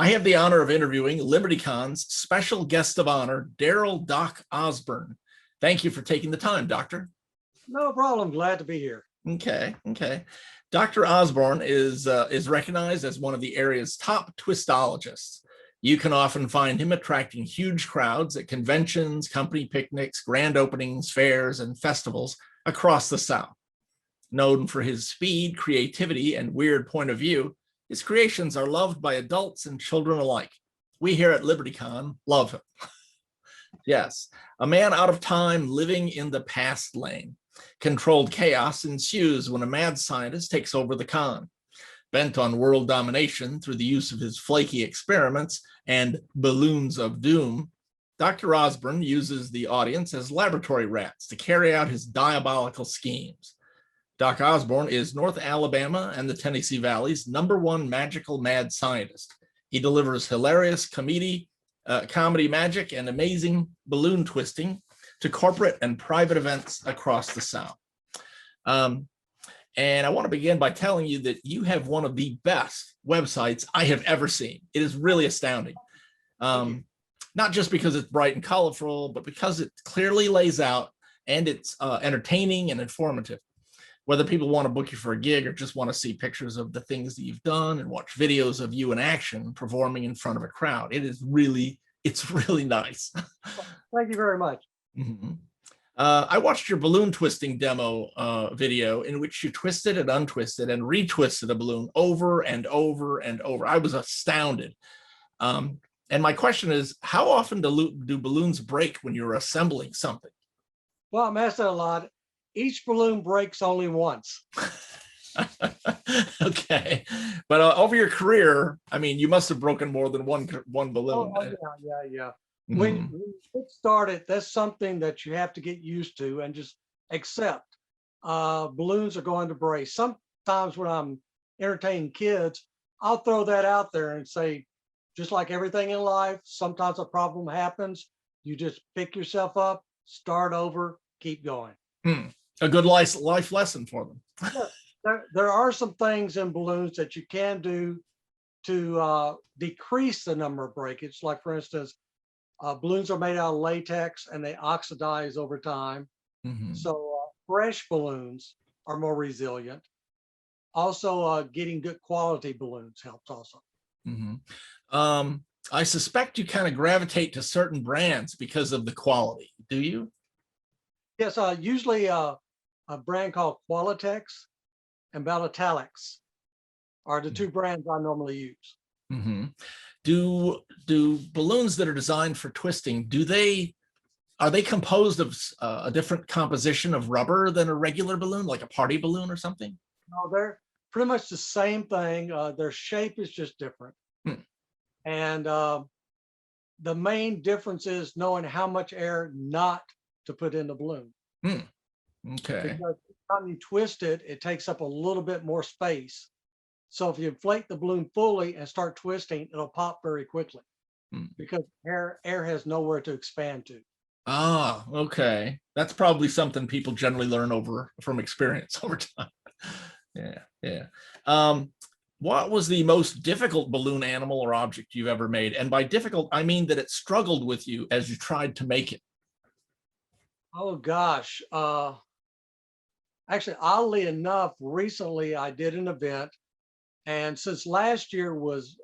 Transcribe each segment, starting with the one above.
I have the honor of interviewing LibertyCon's special guest of honor, Darrell Doc Osborn. Thank you for taking the time, Doctor. No problem. Glad to be here. Okay. Dr. Osborn is recognized as one of the area's top twistologists. You can often find him attracting huge crowds at conventions, company picnics, grand openings, fairs, and festivals across the South. Known for his speed, creativity, and weird point of view, his creations are loved by adults and children alike. We here at LibertyCon love him. Yes, a man out of time living in the past lane. Controlled chaos ensues when a mad scientist takes over the con. Bent on world domination through the use of his flaky experiments and balloons of doom, Dr. Osborn uses the audience as laboratory rats to carry out his diabolical schemes. Doc Osborn is North Alabama and the Tennessee Valley's #1 magical mad scientist. He delivers hilarious comedy magic and amazing balloon twisting to corporate and private events across the South. And I want to begin by telling you that you have one of the best websites I have ever seen. It is really astounding. Not just because it's bright and colorful, but because it clearly lays out and it's entertaining and informative. Whether people want to book you for a gig or just want to see pictures of the things that you've done and watch videos of you in action performing in front of a crowd, it's really nice. Thank you very much. Mm-hmm. I watched your balloon twisting demo video in which you twisted and untwisted and retwisted a balloon over and over and over. I was astounded. And my question is, how often do balloons break when you're assembling something? Well, I'm asked that a lot. Each balloon breaks only once. Okay, but over your career, I mean, you must have broken more than one balloon. Oh, yeah. Mm-hmm. When you get started, that's something that you have to get used to and just accept. Balloons are going to break. Sometimes when I'm entertaining kids, I'll throw that out there and say, just like everything in life, sometimes a problem happens. You just pick yourself up, start over, keep going. A good life lesson for them. Yeah, there are some things in balloons that you can do to decrease the number of breakage. Like, for instance, balloons are made out of latex and they oxidize over time. Mm-hmm. So fresh balloons are more resilient. Also, getting good quality balloons helps also. Mm-hmm. I suspect you kind of gravitate to certain brands because of the quality. Do you? Yes, usually a brand called Qualitex and Bellitalics are the two brands I normally use. Mm-hmm. Do balloons that are designed for twisting, are they composed of a different composition of rubber than a regular balloon, like a party balloon or something? No, they're pretty much the same thing. Their shape is just different. And the main difference is knowing how much air not to put in the balloon. Okay. Because every time you twist it, it takes up a little bit more space. So if you inflate the balloon fully and start twisting, it'll pop very quickly because air has nowhere to expand to. Ah, okay. That's probably something people generally learn from experience over time. Yeah. What was the most difficult balloon animal or object you've ever made? And by difficult, I mean that it struggled with you as you tried to make it. Oh gosh. Actually, oddly enough, recently I did an event, and since last year was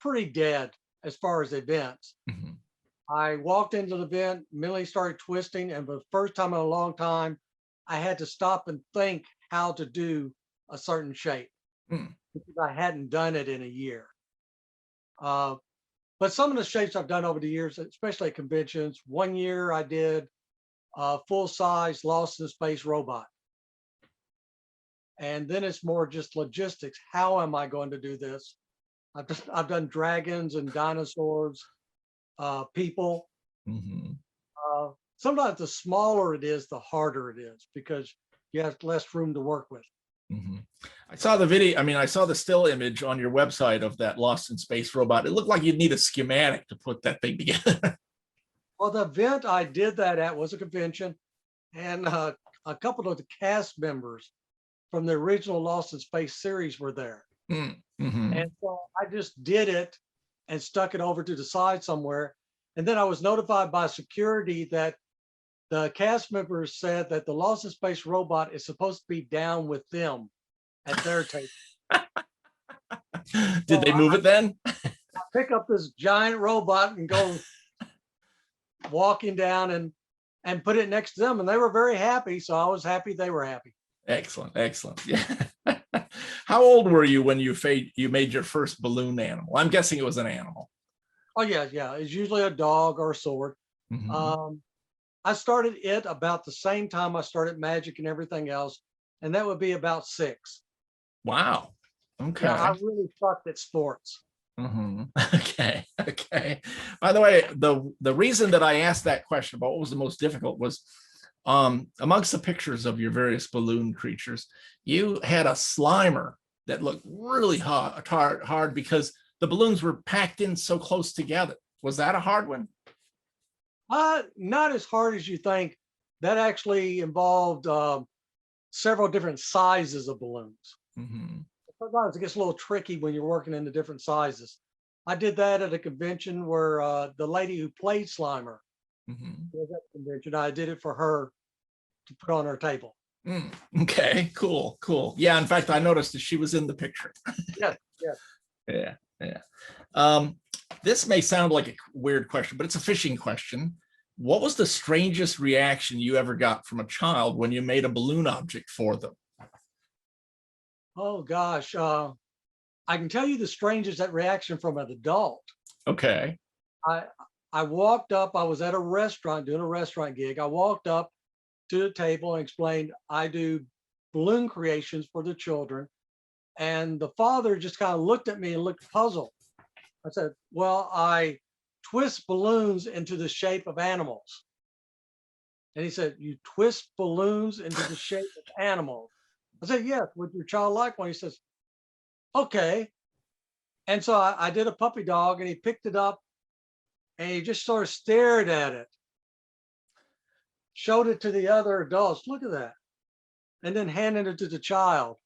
pretty dead as far as events, I walked into the event, mentally started twisting, and for the first time in a long time, I had to stop and think how to do a certain shape because I hadn't done it in a year. But some of the shapes I've done over the years, especially at conventions, one year I did a full-size Lost in Space robot. And then it's more just logistics. How am I going to do this? I've done dragons and dinosaurs, people. Sometimes the smaller it is, the harder it is because you have less room to work with. I saw the video. I mean, I saw the still image on your website of that Lost in Space robot. It looked like you'd need a schematic to put that thing together. Well, the event I did that at was a convention, and a couple of the cast members from the original Lost in Space series were there. And so I just did it and stuck it over to the side somewhere. And then I was notified by security that the cast members said that the Lost in Space robot is supposed to be down with them at their table. Did they move it then? I pick up this giant robot and go walking down and put it next to them, and they were very happy. So I was happy they were happy. Excellent, excellent. Yeah. How old were you when you made your first balloon animal? I'm guessing it was an animal. Oh yeah, yeah. It's usually a dog or a sword. Mm-hmm. I started it about the same time I started magic and everything else, and that would be about 6. Wow. Okay. Yeah, I really sucked at sports. Mm-hmm. Okay. Okay. By the way, the reason that I asked that question about what was the most difficult was amongst the pictures of your various balloon creatures, you had a Slimer that looked really hard because the balloons were packed in so close together. Was that a hard one? Not as hard as you think. That actually involved several different sizes of balloons. Mm-hmm. Sometimes it gets a little tricky when you're working in the different sizes. I did that at a convention where the lady who played Slimer was at the convention. I did it for her to put on her table. Okay, cool, cool. Yeah, in fact, I noticed that she was in the picture. Yes, yes. Yeah, yeah. This may sound like a weird question, but it's a fishing question. What was the strangest reaction you ever got from a child when you made a balloon object for them? Oh gosh, I can tell you the strangest reaction from an adult. Okay. I walked up. I was at a restaurant doing a restaurant gig. I walked up to the table and explained I do balloon creations for the children, and the father just kind of looked at me and looked puzzled. I said, "Well, I twist balloons into the shape of animals." And he said, "You twist balloons into the shape of animals?" I said, "Yes, would your child like one?" He says, "Okay." And so I did a puppy dog, and he picked it up and he just sort of stared at it, showed it to the other adults, "Look at that," and then handed it to the child.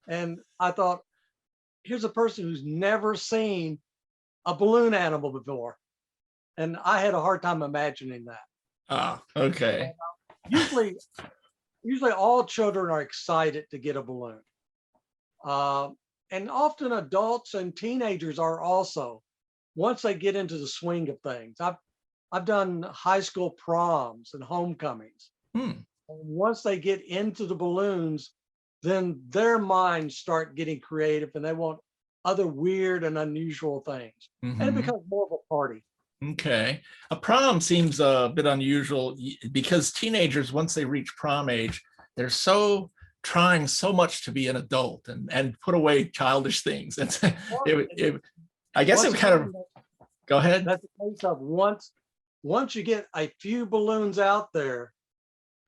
And I thought, here's a person who's never seen a balloon animal before. And I had a hard time imagining that. Ah, okay. Usually all children are excited to get a balloon. And often adults and teenagers are also, once they get into the swing of things. I've done high school proms and homecomings. And once they get into the balloons, then their minds start getting creative and they want other weird and unusual things. And it becomes more of a party. Okay. A prom seems a bit unusual because teenagers, once they reach prom age, they're so trying so much to be an adult and put away childish things. And I guess it kind of, go ahead. That's the case of once you get a few balloons out there,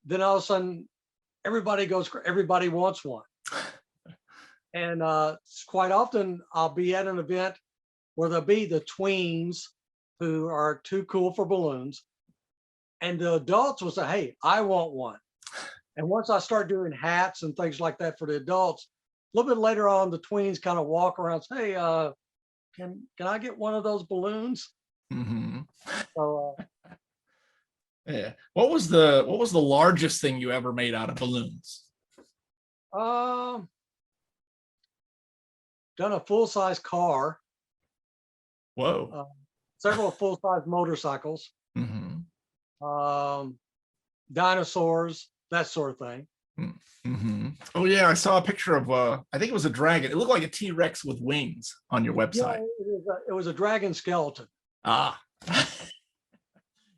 then all of a sudden everybody wants one. And quite often I'll be at an event where there'll be the tweens who are too cool for balloons. And the adults will say, "Hey, I want one." And once I start doing hats and things like that for the adults, a little bit later on, the tweens kind of walk around and say, "Hey, can I get one of those balloons?" So yeah. What was the largest thing you ever made out of balloons? done a full-size car. Whoa. Several full-size motorcycles, dinosaurs, that sort of thing. Oh yeah, I saw a picture of I think it was a dragon. It looked like a T-Rex with wings on your website. Yeah, it was a dragon skeleton. Ah.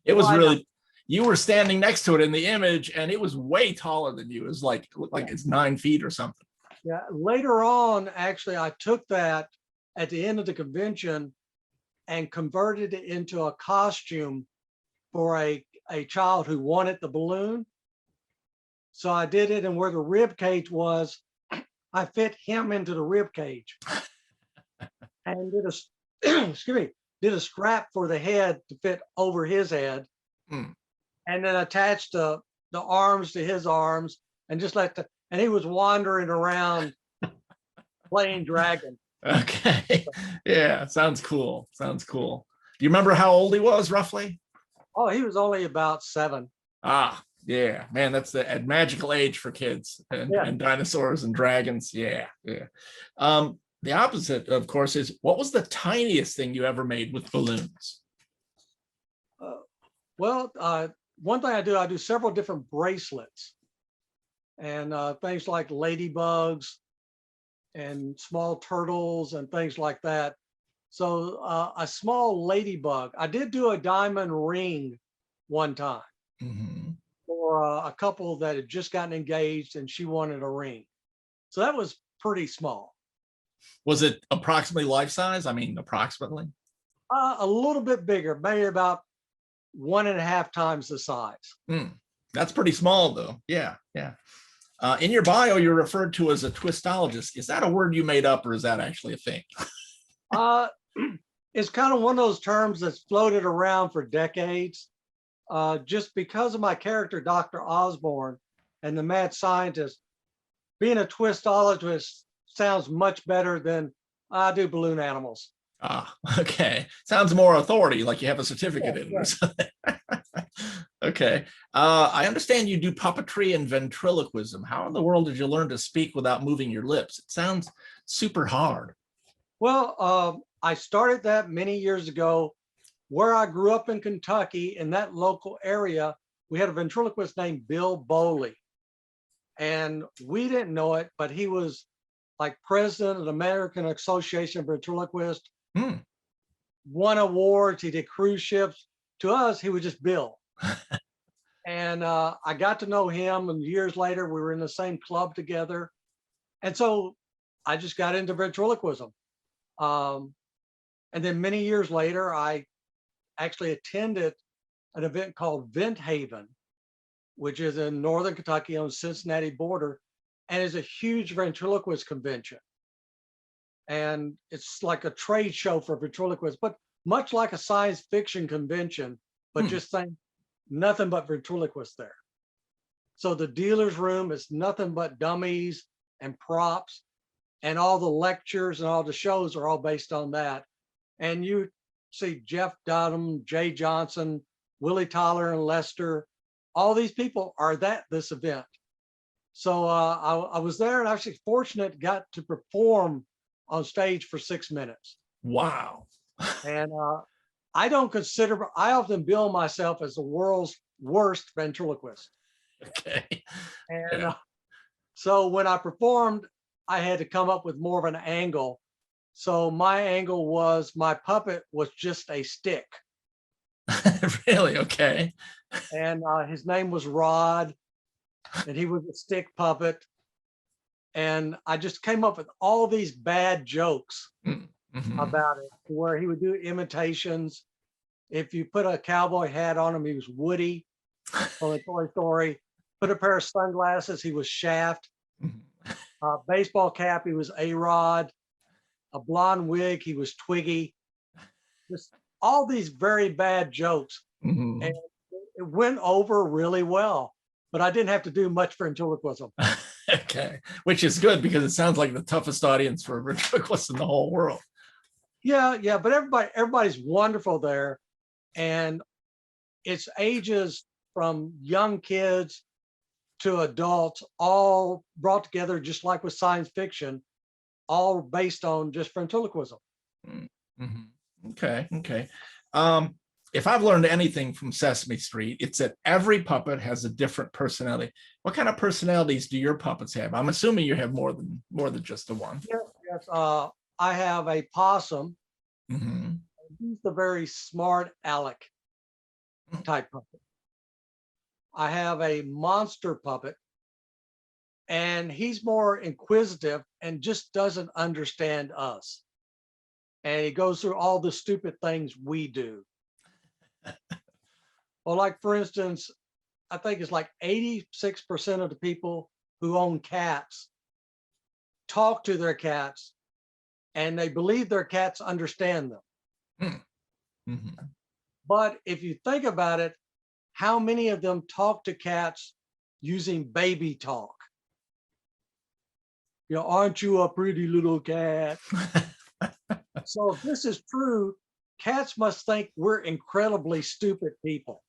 It was really, you were standing next to it in the image and it was way taller than you. It looked like it's 9 feet or something. Yeah, later on, actually, I took that at the end of the convention and converted it into a costume for a child who wanted the balloon. So I did it, and where the rib cage was, I fit him into the rib cage and did a strap for the head to fit over his head, and then attached the arms to his arms and just and he was wandering around playing dragon. Okay. Yeah, sounds cool. Sounds cool. Do you remember how old he was roughly? Oh, he was only about 7. Ah, yeah, man, that's the magical age for kids Yeah. and dinosaurs and dragons. Yeah, yeah. The opposite, of course, is what was the tiniest thing you ever made with balloons? Uh, well, one thing I do several different bracelets and things like ladybugs and small turtles and things like that. So a small ladybug. I did do a diamond ring one time Mhm. for a couple that had just gotten engaged and she wanted a ring. So that was pretty small. Was it approximately life size? I mean, approximately. A little bit bigger, maybe about 1.5 times the size. That's pretty small, though. Yeah, yeah. In your bio, you're referred to as a twistologist. Is that a word you made up, or is that actually a thing? Uh, it's kind of one of those terms that's floated around for decades. Just because of my character, Dr. Osborn, and the mad scientist, being a twistologist sounds much better than I do balloon animals. Ah, okay. Sounds more authority, like you have a certificate Yeah, in it or yeah. something. Okay. I understand you do puppetry and ventriloquism. How in the world did you learn to speak without moving your lips? It sounds super hard. Well, I started that many years ago where I grew up in Kentucky. In that local area, we had a ventriloquist named Bill Bowley. And we didn't know it, but he was like president of the American Association of Ventriloquists, Hmm. won awards, he did cruise ships. To us, he was just Bill. And I got to know him, and years later, we were in the same club together. And so I just got into ventriloquism. Um, and then many years later, I actually attended an event called Vent Haven, which is in northern Kentucky on the Cincinnati border, and is a huge ventriloquist convention. And it's like a trade show for ventriloquists, but much like a science fiction convention, but Hmm. just saying nothing but ventriloquists there. So the dealer's room is nothing but dummies and props, and all the lectures and all the shows are all based on that. And you see Jeff Dunham, Jay Johnson, Willie Tyler, and Lester. All these people are at this event. So I was there and actually fortunate got to perform on stage for 6 minutes. Wow. And I don't consider, I often bill myself as the world's worst ventriloquist. Okay. And Yeah. so when I performed, I had to come up with more of an angle. So my angle was my puppet was just a stick. Really? Okay. And his name was Rod, and he was a stick puppet. And I just came up with all these bad jokes Mm-hmm. about it, where he would do imitations. If you put a cowboy hat on him, he was Woody from the Toy Story. Put a pair of sunglasses, he was Shaft. Baseball cap, he was A-Rod. A blonde wig, he was Twiggy. Just all these very bad jokes. Mm-hmm. And it went over really well, but I didn't have to do much ventriloquism. Okay, which is good because it sounds like the toughest audience for ventriloquists in the whole world. Yeah, yeah, but everybody's wonderful there. And it's ages from young kids to adults, all brought together, just like with science fiction, all based on just ventriloquism. Mm-hmm. Okay, okay. If I've learned anything from Sesame Street, it's that every puppet has a different personality. What kind of personalities do your puppets have? I'm assuming you have more than just the one. Yes, yes. I have a possum. Mm-hmm. He's the very smart aleck type puppet. I have a monster puppet, and he's more inquisitive and just doesn't understand us. And he goes through all the stupid things we do. Well, like for instance, I think it's like 86% of the people who own cats talk to their cats and they believe their cats understand them. Mm-hmm. But if you think about it, how many of them talk to cats using baby talk? You know, aren't you a pretty little cat? So if this is true, cats must think we're incredibly stupid people.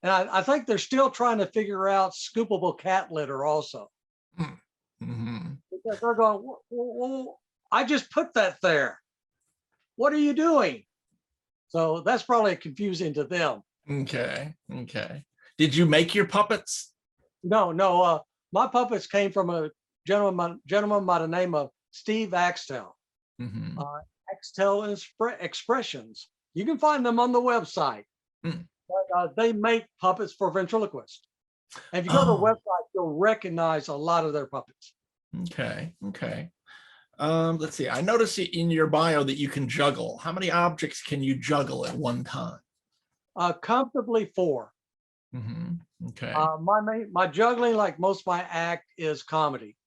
And I think they're still trying to figure out scoopable cat litter also. Mm-hmm. Because they're going, well, I just put that there. What are you doing? So that's probably confusing to them. Okay. Okay. Did you make your puppets? No. My puppets came from a gentleman by the name of Steve Axtell. Mm-hmm. Axtell Expressions. You can find them on the website. Mm. But, they make puppets for ventriloquists. And if you go to the website, you'll recognize a lot of their puppets. Okay. Okay. Let's see. I noticed in your bio that you can juggle. How many objects can you juggle at one time? Comfortably 4. Mm-hmm. Okay. My juggling, like most of my act, is comedy.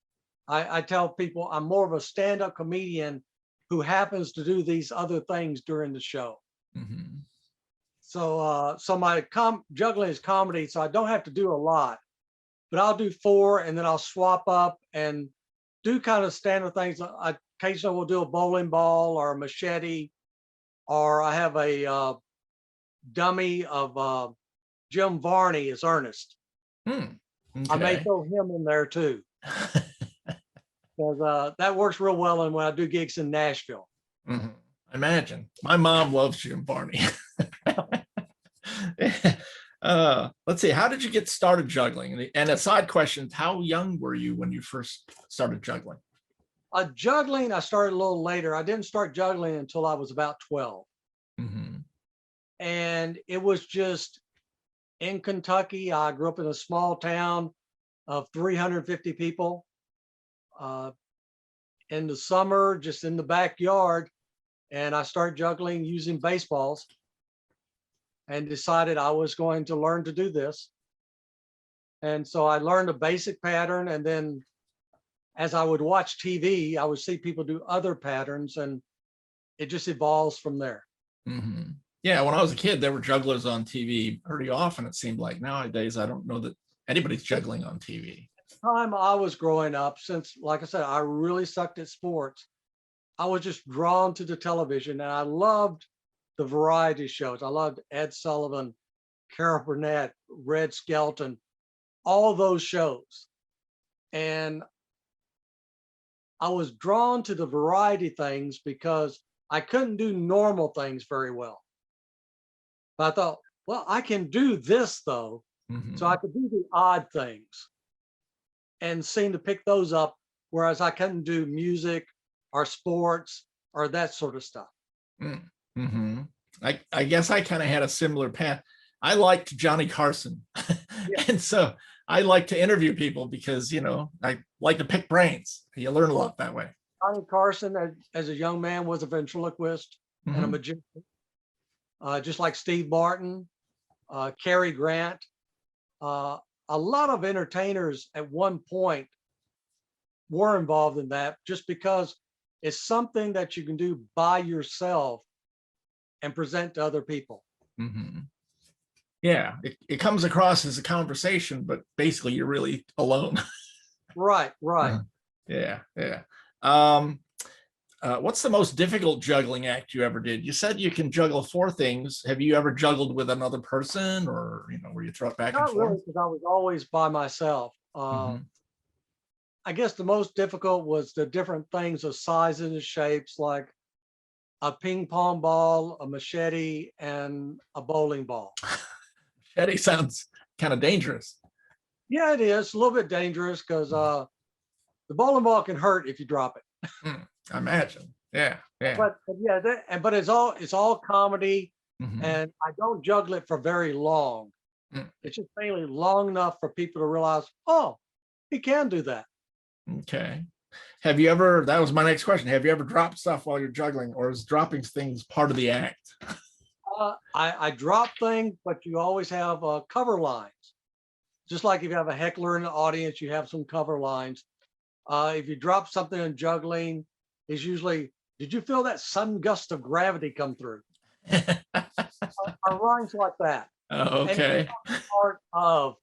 I tell people I'm more of a stand-up comedian who happens to do these other things during the show. Mm-hmm. So my juggling is comedy, so I don't have to do a lot, but I'll do 4 and then I'll swap up and do kind of standard things. I occasionally will do a bowling ball or a machete, or I have a dummy of Jim Varney as Ernest. Okay. I may throw him in there too, because that works real well. And when I do gigs in Nashville, Mm-hmm. Imagine my mom loves Jim Varney. Let's see. How did you get started juggling? And a side question: how young were you when you first started juggling? Juggling, I started a little later. I didn't start juggling until I was about 12. Mm-hmm. And it was just in Kentucky. I grew up in a small town of 350 people. In the summer, just in the backyard, and I started juggling using baseballs and decided I was going to learn to do this. And so I learned a basic pattern, and then as I would watch TV, I would see people do other patterns, and it just evolves from there. Mm-hmm. Yeah, when I was a kid, there were jugglers on TV pretty often, it seemed like. Nowadays, I don't know that anybody's juggling on TV. Time I was growing up, since, like I said, I really sucked at sports, I was just drawn to the television, and I loved the variety shows. I loved Ed Sullivan, Carol Burnett, Red Skelton, all those shows. And I was drawn to the variety things because I couldn't do normal things very well. But I thought, well, I can do this though. Mm-hmm. So I could do the odd things and seem to pick those up, whereas I couldn't do music or sports or that sort of stuff. Mm-hmm. I guess I kind of had a similar path. I liked Johnny Carson. Yeah. And so I like to interview people because, you know, I like to pick brains. You learn a lot that way. Johnny Carson, as a young man, was a ventriloquist and a Mm-hmm. magician, just like Steve Martin, Cary Grant. A lot of entertainers at one point were involved in that, just because it's something that you can do by yourself and present to other people. Mm-hmm. Yeah, it comes across as a conversation, but basically you're really alone. Right. Yeah. What's the most difficult juggling act you ever did? You said you can juggle 4 things. Have you ever juggled with another person, or, you know, where you throw it back and Not forth? really, because I was always by myself. Mm-hmm. I guess the most difficult was the different things of sizes and shapes, like a ping pong ball, a machete, and a bowling ball. Machete sounds kind of dangerous. Yeah, it is a little bit dangerous because the bowling ball can hurt if you drop it. I imagine. Yeah. But yeah, but it's all comedy, Mm-hmm. and I don't juggle it for very long. It's just mainly long enough for people to realize, oh, he can do that. Okay. Have you ever, that was my next question, have you ever dropped stuff while you're juggling, or is dropping things part of the act? I drop things, but you always have cover lines. Just like if you have a heckler in the audience, you have some cover lines. If you drop something in juggling, it's usually, did you feel that sudden gust of gravity come through? Our lines like that. Okay. And it's part of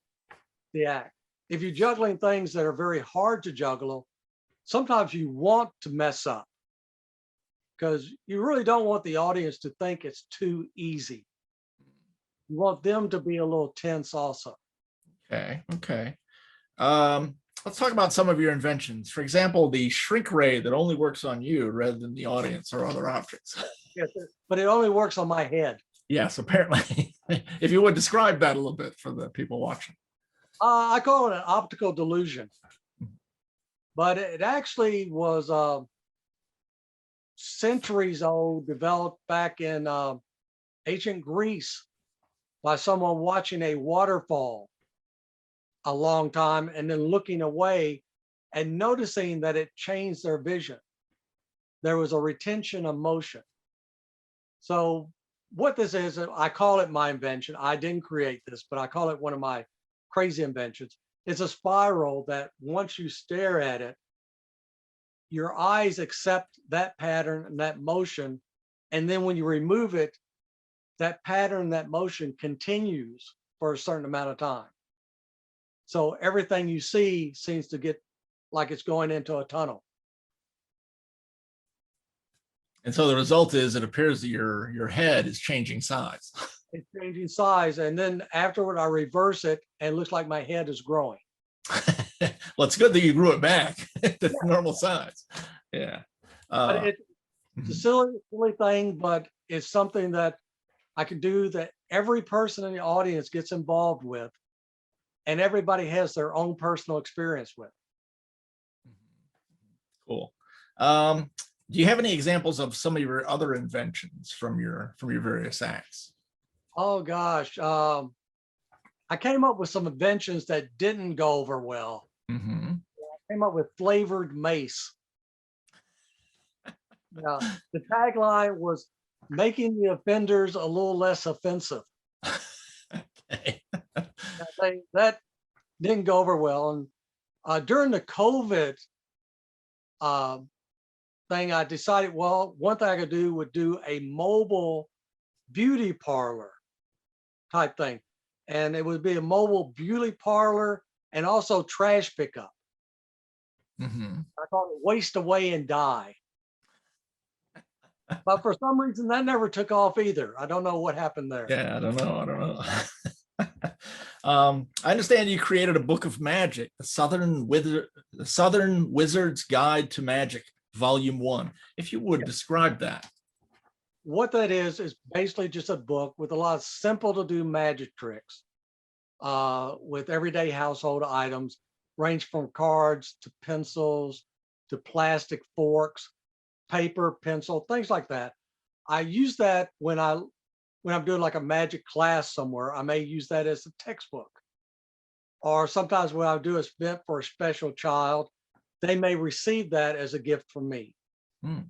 the act. If you're juggling things that are very hard to juggle, sometimes you want to mess up. because you really don't want the audience to think it's too easy. You want them to be a little tense also. Okay, okay. Let's talk about some of your inventions. For example, the shrink ray that only works on you rather than the audience or other objects. Yes, but it only works on my head. Yes, apparently. If you would describe that a little bit for the people watching. I call it an optical delusion, but it actually was centuries old, developed back in ancient Greece by someone watching a waterfall a long time and then looking away and noticing that it changed their vision. There was a retention of motion. So what this is, I call it my invention. I didn't create this, but I call it one of my crazy inventions. It's a spiral that once you stare at it, your eyes accept that pattern and that motion. And then when you remove it, that pattern, that motion continues for a certain amount of time. So everything you see seems to get like it's going into a tunnel. And so the result is it appears that your head is changing size. It's changing size. And then afterward, I reverse it and it looks like my head is growing. Well, it's good that you grew it back to normal size. Yeah. But it's a silly thing, but it's something that I can do that every person in the audience gets involved with, and everybody has their own personal experience with. Cool. Do you have any examples of some of your other inventions from your various acts? Oh gosh, I came up with some inventions that didn't go over well. Mm-hmm. I came up with flavored mace. Yeah, the tagline was making the offenders a little less offensive. Okay. That didn't go over well. And during the COVID thing, I decided, well, one thing I could do would do a mobile beauty parlor type thing. And it would be a mobile beauty parlor and also trash pickup. Mm-hmm. I call it waste away and die. But for some reason that never took off either. I don't know what happened there. Yeah, I don't know. I understand you created a book of magic, the Southern Wizard's Guide to Magic, Volume 1. If you would describe that. What that is basically just a book with a lot of simple to do magic tricks with everyday household items, range from cards to pencils to plastic forks, paper, pencil, things like that. I use that when I'm doing like a magic class somewhere. I may use that as a textbook. Or sometimes when I do an event for a special child, they may receive that as a gift from me. Hmm.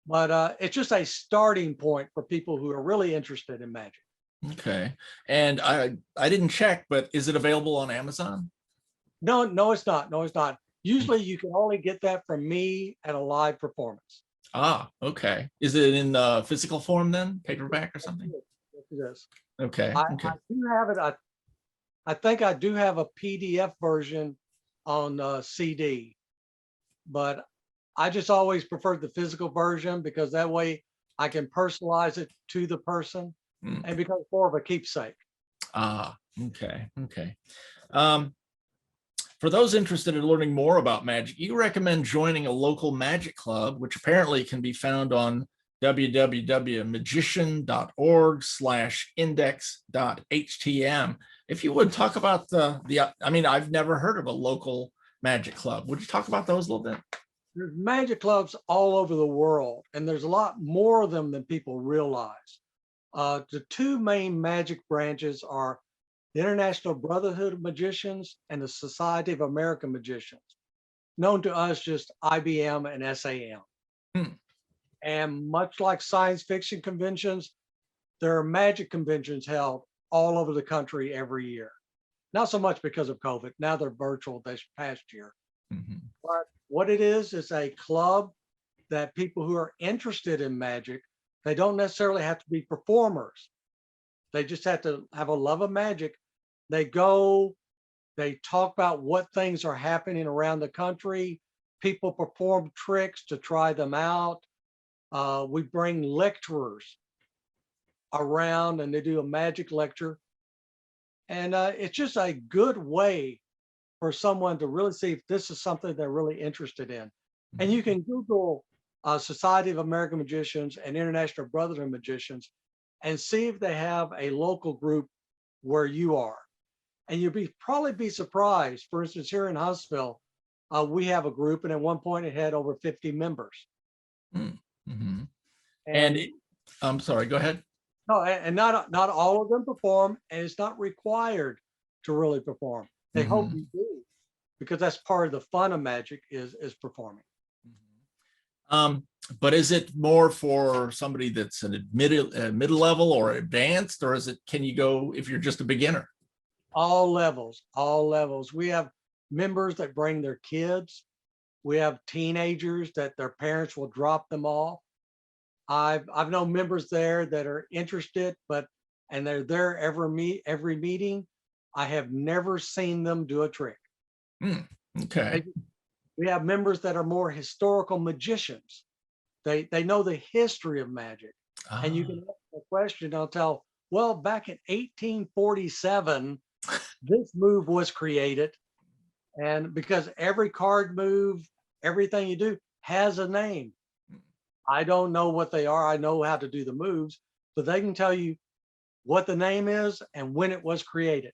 But it's just a starting point for people who are really interested in magic. Okay. And I didn't check, but is it available on Amazon? No, it's not. No, it's not. Usually you can only get that from me at a live performance. Ah, okay. Is it in physical form then, paperback or something? Yes, it is. Okay. I Okay. do have it. I think I do have a PDF version on CD, but I just always preferred the physical version because that way I can personalize it to the person and become more of a keepsake. Ah, okay. Okay. For those interested in learning more about magic, you recommend joining a local magic club, which apparently can be found on www.magician.org/index.htm. If you would talk about I mean, I've never heard of a local magic club. Would you talk about those a little bit? There's magic clubs all over the world, and there's a lot more of them than people realize. The two main magic branches are the International Brotherhood of Magicians and the Society of American Magicians, known to us just IBM and SAM. And much like science fiction conventions, there are magic conventions held all over the country every year. Not so much because of COVID. Now they're virtual this past year. But what it is a club that people who are interested in magic, they don't necessarily have to be performers. They just have to have a love of magic. They go, they talk about what things are happening around the country. People perform tricks to try them out. We bring lecturers around and they do a magic lecture. And it's just a good way for someone to really see if this is something they're really interested in. And you can Google Society of American Magicians and International Brotherhood of Magicians and see if they have a local group where you are. And you'll probably be surprised. For instance, here in Huntsville, we have a group, and at one point it had over 50 members. Mm-hmm. I'm sorry, go ahead. No, and not all of them perform, and it's not required to really perform. They hope you do, because that's part of the fun of magic is performing. But is it more for somebody that's a middle level or advanced, or can you go if you're just a beginner? All levels, all levels. We have members that bring their kids. We have teenagers that their parents will drop them off. I've known members there that are interested, and they're there every meeting. I have never seen them do a trick. Okay. We have members that are more historical magicians. They know the history of magic. And you can ask a question, I'll tell, well, back in 1847, this move was created. And because every card move, everything you do has a name. I don't know what they are. I know how to do the moves, but they can tell you what the name is and when it was created.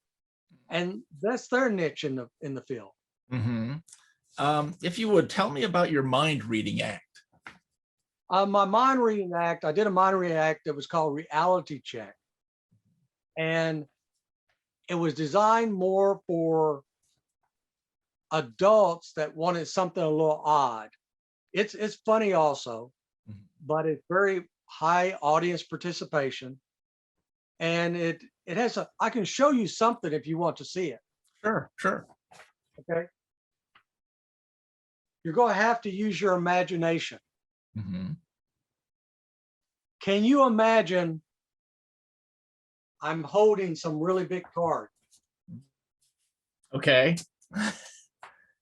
And that's their niche in the field. If you would tell me about your mind reading act. My mind reading act, I did a mind reading act that was called Reality Check. And it was designed more for adults that wanted something a little odd. It's funny also, but it's very high audience participation. And it has I can show you something if you want to see it. Sure. Okay. You're going to have to use your imagination. Can you imagine I'm holding some really big cards? Okay.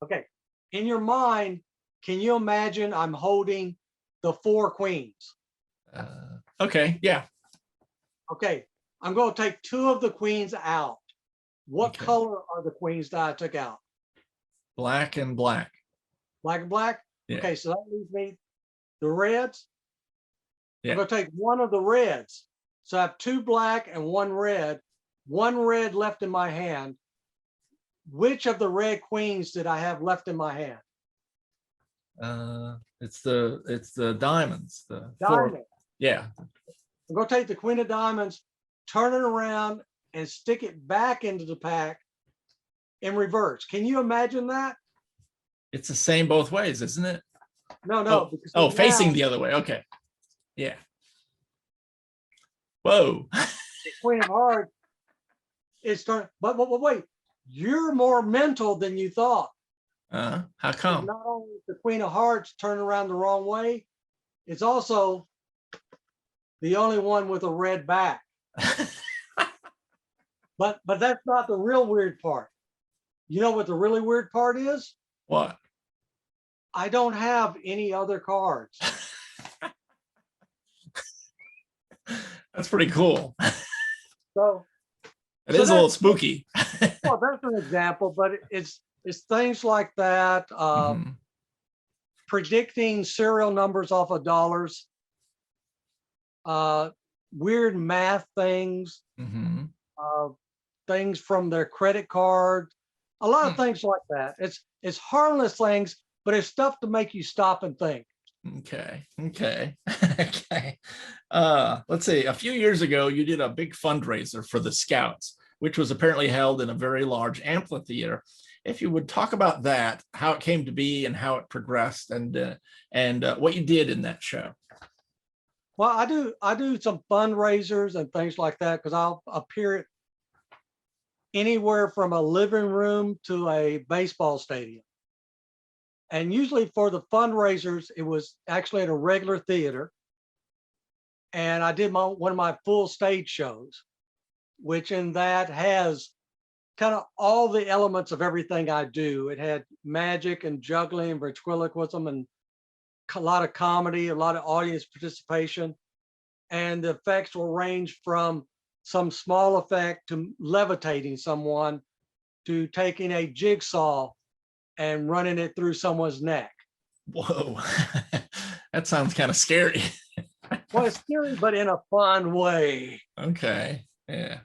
Okay. In your mind, can you imagine I'm holding the 4 queens? Okay, yeah. Okay. I'm going to take 2 of the queens out. What color are the queens that I took out? Black and black. Black and black? Yeah. Okay, so that leaves me the reds. Yeah. I'm going to take one of the reds. So I have 2 black and 1 red. 1 red left in my hand. Which of the red queens did I have left in my hand? It's the diamonds. The Diamond. 4. Yeah. I'm going to take the queen of diamonds, turn it around, and stick it back into the pack in reverse. Can you imagine that? It's the same both ways, isn't it? No. Oh, facing the other way. Okay. Yeah. Whoa. The queen of hearts is turned, but wait, you're more mental than you thought. How come? Not only is the queen of hearts turned around the wrong way, it's also the only one with a red back. But that's not the real weird part. You know what the really weird part is? What? I don't have any other cards. That's pretty cool. So it is a little spooky. Well, that's an example, but it's things like that. Predicting serial numbers off of dollars. Weird math things. Things from their credit card. A lot of things like that. It's harmless things, but it's stuff to make you stop and think. Okay. Let's see. A few years ago, you did a big fundraiser for the Scouts, which was apparently held in a very large amphitheater. If you would talk about that, how it came to be and how it progressed, and what you did in that show. Well, I do some fundraisers and things like that because I'll appear at anywhere from a living room to a baseball stadium. And usually for the fundraisers, it was actually at a regular theater. And I did one of my full stage shows, which in that has kind of all the elements of everything I do. It had magic and juggling, ventriloquism, and a lot of comedy, a lot of audience participation, and the effects will range from some small effect to levitating someone to taking a jigsaw and running it through someone's neck. Whoa, that sounds kind of scary. Well, it's scary, but in a fun way. Okay, yeah.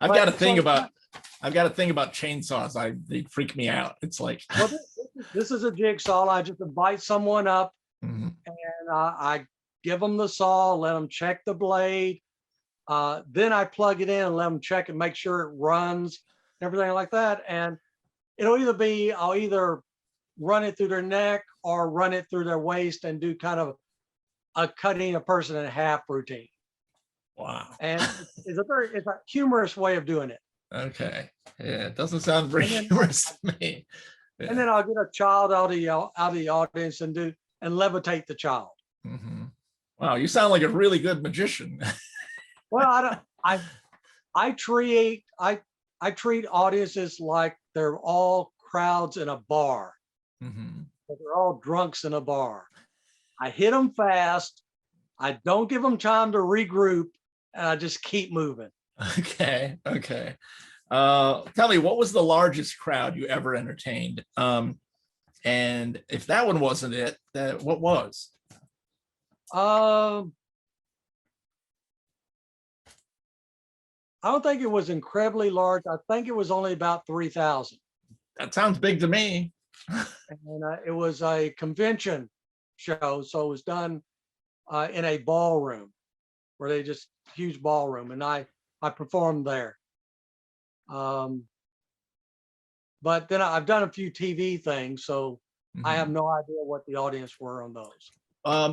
I've But got a so thing about chainsaws. They freak me out. It's like, well, this is a jigsaw. I just invite someone up Mhm. and I give them the saw, let them check the blade. Then I plug it in and let them check and make sure it runs, everything like that. And it'll either be, I'll either run it through their neck or run it through their waist and do kind of a cutting a person in half routine. Wow. And it's a humorous way of doing it. Okay. Yeah, it doesn't sound very And then- humorous to me. Yeah. And then I'll get a child out of the audience and levitate the child. Mhm. Wow, you sound like a really good magician. Well, I treat audiences like they're all crowds in a bar. Mhm. They're all drunks in a bar. I hit them fast. I don't give them time to regroup, and I just keep moving. Okay. Okay. Tell me, what was the largest crowd you ever entertained? And if that one wasn't it, what was? Um, I don't think it was incredibly large. I think it was only about 3,000. That sounds big to me. And it was a convention show, so it was done in a ballroom, where they just huge ballroom, and I performed there. But then I've done a few TV things, so I have Mhm. no idea what the audience were on those.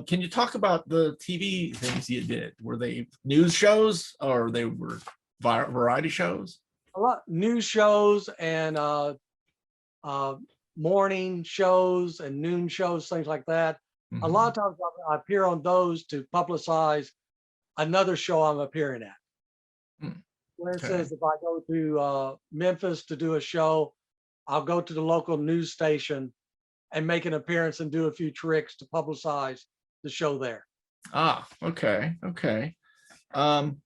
Can you talk about the TV things you did? Were they news shows or they were variety shows? A lot news shows and morning shows and noon shows, things like that. A lot of times I appear on those to publicize another show I'm appearing at. Mhm. For Okay. instance, if I go to Memphis to do a show, I'll go to the local news station and make an appearance and do a few tricks to publicize the show there. Ah, okay. Okay. Um,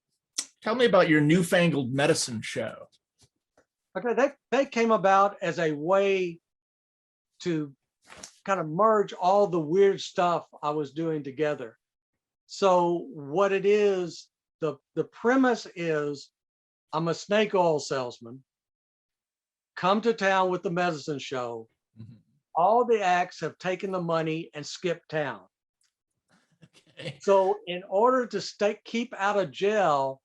Tell me about your newfangled medicine show. Okay, that came about as a way to kind of merge all the weird stuff I was doing together. So what it is, the premise is I'm a snake oil salesman, come to town with the medicine show. Mhm. All the acts have taken the money and skipped town. Okay. So in order to keep out of jail,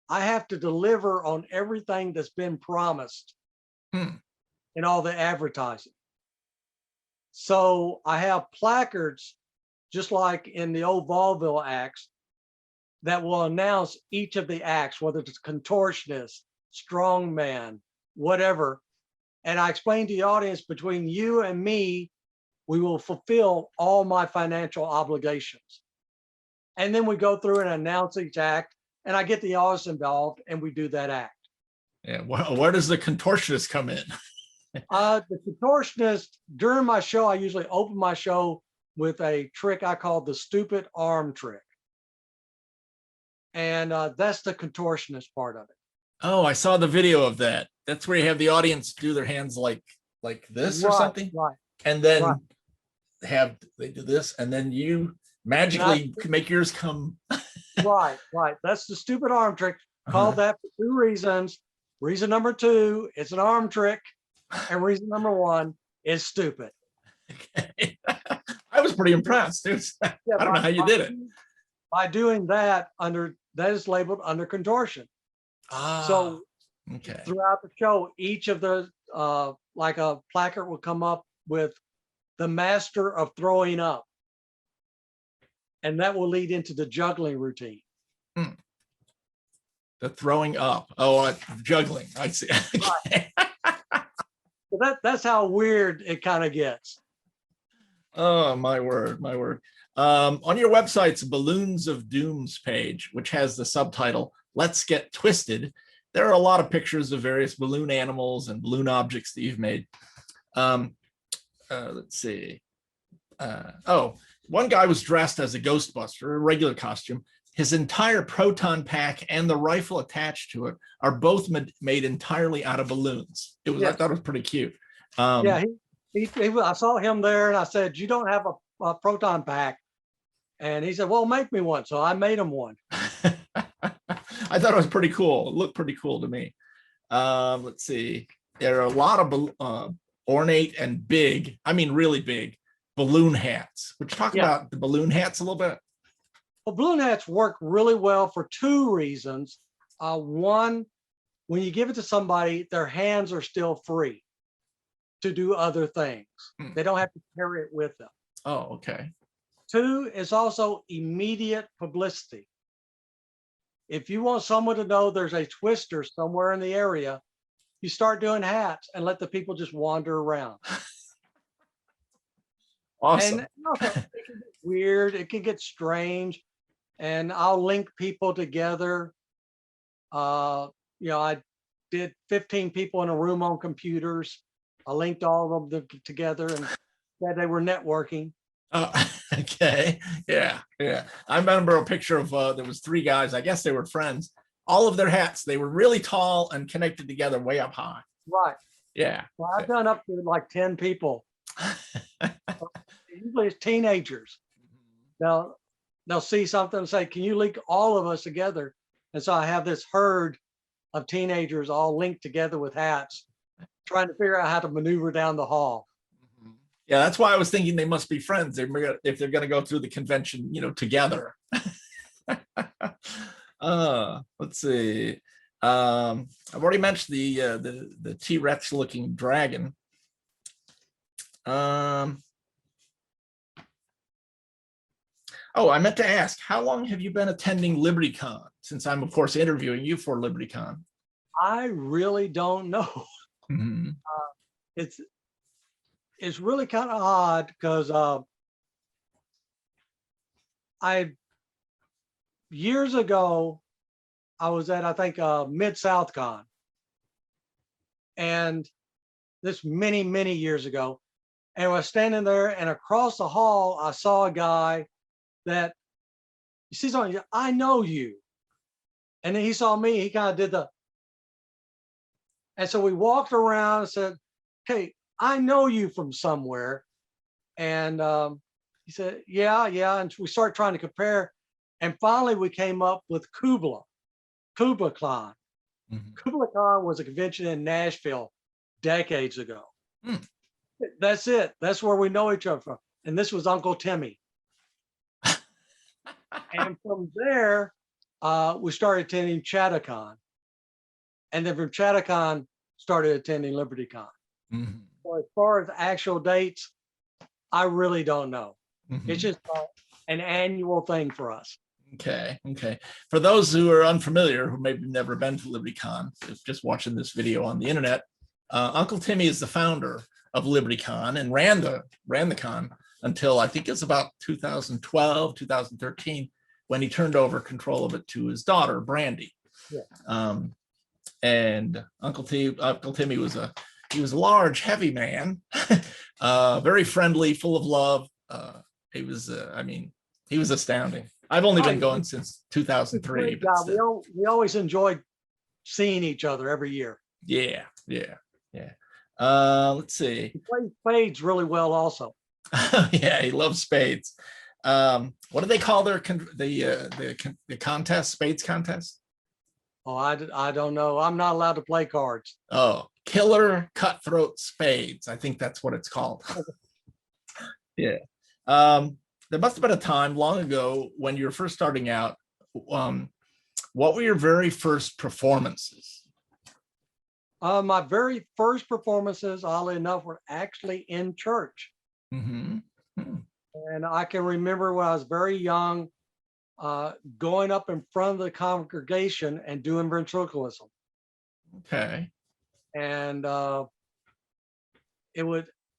I have to deliver on everything that's been promised Hmm. in all the advertising. So I have placards, just like in the old vaudeville acts, that will announce each of the acts, whether it's contortionist, strongman, whatever. And I explain to the audience, between you and me, we will fulfill all my financial obligations. And then we go through and announce each act, and I get the audience involved, and we do that act. Yeah. Where does the contortionist come in? The contortionist, during my show, I usually open my show with a trick I call the stupid arm trick. And that's the contortionist part of it. Oh, I saw the video of that. That's where you have the audience do their hands like this or Right, something, right, and then right. they do this, and then you magically make yours come. Right. That's the stupid arm trick. Called that for two reasons. Reason number two, it's an arm trick. And reason number one is stupid. Okay. I was pretty impressed. I don't know how you did it. By doing that, that is labeled under contortion. So okay. throughout the show, each of the like a placard will come up with the master of throwing up. And that will lead into the juggling routine. Hmm. The throwing up. Oh, juggling. I see. Okay. So that's how weird it kind of gets. Oh, my word, my word. On your website's Balloons of Dooms page, which has the subtitle, Let's Get Twisted, there are a lot of pictures of various balloon animals and balloon objects that you've made. Let's see. Oh, One guy was dressed as a Ghostbuster, a regular costume. His entire proton pack and the rifle attached to it are both made entirely out of balloons. It was, I thought it was pretty cute. Yeah, I saw him there and I said, you don't have a proton pack. And he said, well, make me one. So I made him one. I thought it was pretty cool. It looked pretty cool to me. Let's see. There are a lot of ornate and big, I mean, really big balloon hats. Would you talk about the balloon hats a little bit? Well, balloon hats work really well for two reasons. One, when you give it to somebody, their hands are still free to do other things. They don't have to carry it with them. Oh, okay. Two, is also immediate publicity. If you want someone to know there's a twister somewhere in the area, you start doing hats and let the people just wander around. Awesome. And it can get weird, it can get strange, and I'll link people together. I did 15 people in a room on computers. I linked all of them together and said they were networking. Okay. Yeah. I remember a picture of there was three guys. I guess they were friends. All of their hats, they were really tall and connected together way up high. Right. Yeah. Well, I've done up to like 10 people. Usually it's teenagers. They'll see something and say, can you link all of us together? And so I have this herd of teenagers all linked together with hats, trying to figure out how to maneuver down the hall. Yeah, that's why I was thinking they must be friends if they're going to go through the convention, together. Let's see. I've already mentioned the T-Rex looking dragon. Oh, I meant to ask, how long have you been attending LibertyCon? Since I'm, of course, interviewing you for LibertyCon. I really don't know. Mm-hmm. It's really kind of odd because years ago, I was at, I think, Mid-South Con. And this many years ago. And I was standing there and across the hall, I saw a guy that, you see something, I know you. And then he saw me, he kind of did and so we walked around and said, hey, I know you from somewhere. And he said, yeah. And we started trying to compare. And finally we came up with KublaCon. Mm-hmm. KublaCon was a convention in Nashville decades ago. That's it. That's where we know each other from. And this was Uncle Timmy. And from there, we started attending Chattacon. And then from Chattacon, started attending LibertyCon. Mm-hmm. So as far as actual dates, I really don't know. Mm-hmm. It's just an annual thing for us. Okay. For those who are unfamiliar, who maybe never been to LibertyCon, just watching this video on the internet, Uncle Timmy is the founder of LibertyCon and ran the con until I think it's about 2012, 2013, when he turned over control of it to his daughter, Brandy. Yeah. And Uncle Timmy was a large, heavy man, very friendly, full of love. He was astounding. I've only been going since 2003. But we always enjoyed seeing each other every year. Yeah. Let's see. He plays spades really well also. Yeah, he loves spades. What do they call the contest, spades contest? Oh, I don't know. I'm not allowed to play cards. Oh, Killer Cutthroat Spades. I think that's what it's called. Yeah. There must have been a time long ago when you were first starting out. What were your very first performances? My very first performances, oddly enough, were actually in church. Mm-hmm. And I can remember when I was very young, going up in front of the congregation and doing ventriloquism. Okay. And I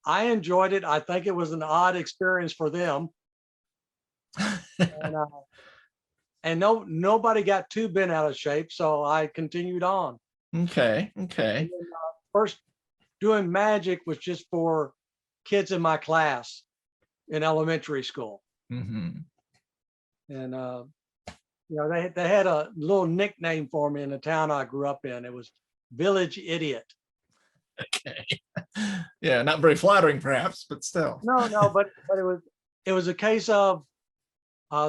enjoyed it. I think it was an odd experience for them. And nobody got too bent out of shape, so I continued on. Okay. And then, first, doing magic was just for kids in my class in elementary school. Mhm. And they had a little nickname for me in the town I grew up in. It was Village Idiot. Okay. Yeah, not very flattering, perhaps, but still. No, but it was a case of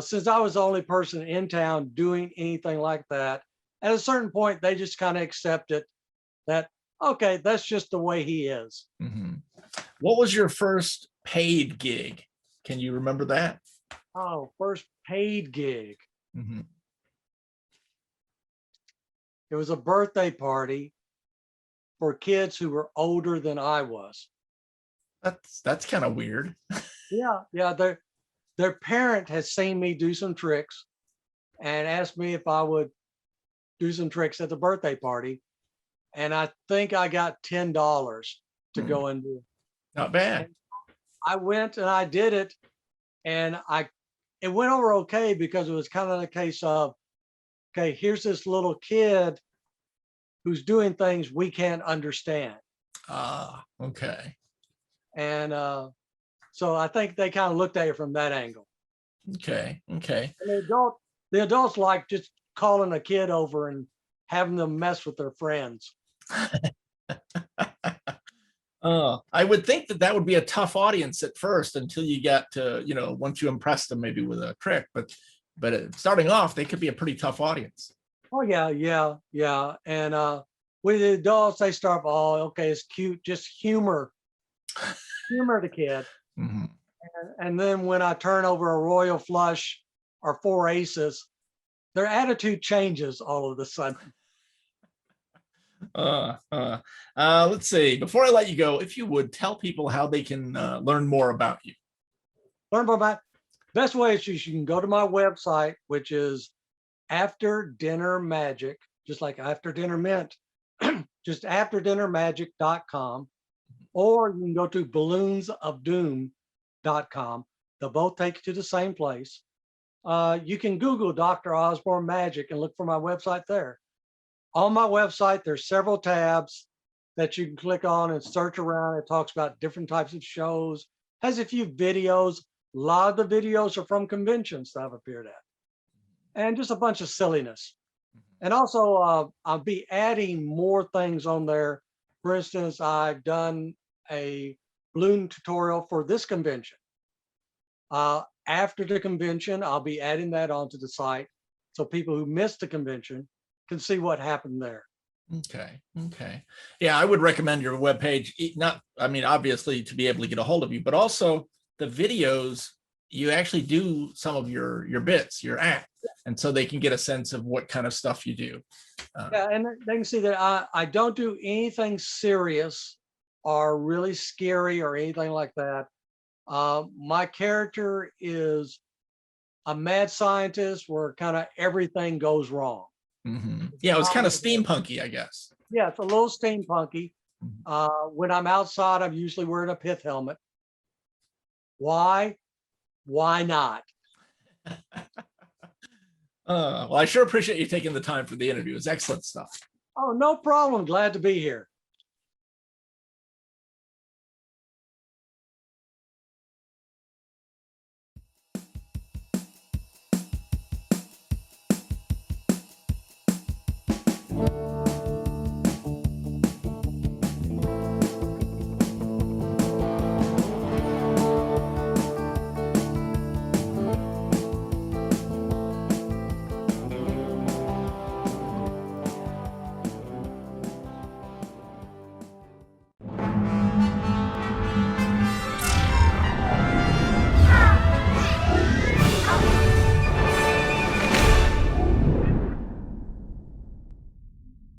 since I was the only person in town doing anything like that, at a certain point they just kind of accepted that, okay, that's just the way he is. Mhm. What was your first paid gig? Can you remember that? Oh, first paid gig. Mhm. It was a birthday party for kids who were older than I was. That's kind of weird. Yeah, their parent has seen me do some tricks and asked me if I would do some tricks at the birthday party. And I think I got $10 to Hmm, go and do. not bad. I went and I did it, and it went over okay because it was kind of the case of, okay, here's this little kid who's doing things we can't understand. Ah, okay. And so I think they kind of looked at it from that angle. Okay. Okay. And the adults like just calling a kid over and having them mess with their friends. I would think that that would be a tough audience at first until you got to, once you impress them maybe with a trick, but starting off, they could be a pretty tough audience. Oh yeah. And with the adults, they start, oh, okay, it's cute, just humor the kid. Mhm. And then when I turn over a royal flush or four aces, their attitude changes all of a sudden. Let's see. Before I let you go, if you would tell people how they can learn more about you. Learn more about best way is you can go to my website, which is After Dinner Magic, just like After Dinner Mint, just afterdinnermagic.com, or you can go to balloonsofdoom.com. They'll both take you to the same place. You can Google Dr. Osborn Magic and look for my website there. On my website, there's several tabs that you can click on and search around. It talks about different types of shows, has a few videos. A lot of the videos are from conventions that I've appeared at, and just a bunch of silliness. And also, I'll be adding more things on there. For instance, I've done a balloon tutorial for this convention. After the convention, I'll be adding that onto the site so people who missed the convention can see what happened there. Okay. Okay. Yeah, I would recommend your webpage. Not, I mean, obviously to be able to get a hold of you, but also the videos. You actually do some of your bits, your act, and so they can get a sense of what kind of stuff you do. Yeah, and they can see that I don't do anything serious or really scary or anything like that. My character is a mad scientist where kind of everything goes wrong. Mhm. Yeah, it was kind of steampunky, I guess. Yeah, it's a little steampunky. When I'm outside, I'm usually wearing a pith helmet. Why? Why not? Well, I sure appreciate you taking the time for the interview. It's excellent stuff. Oh, no problem. Glad to be here.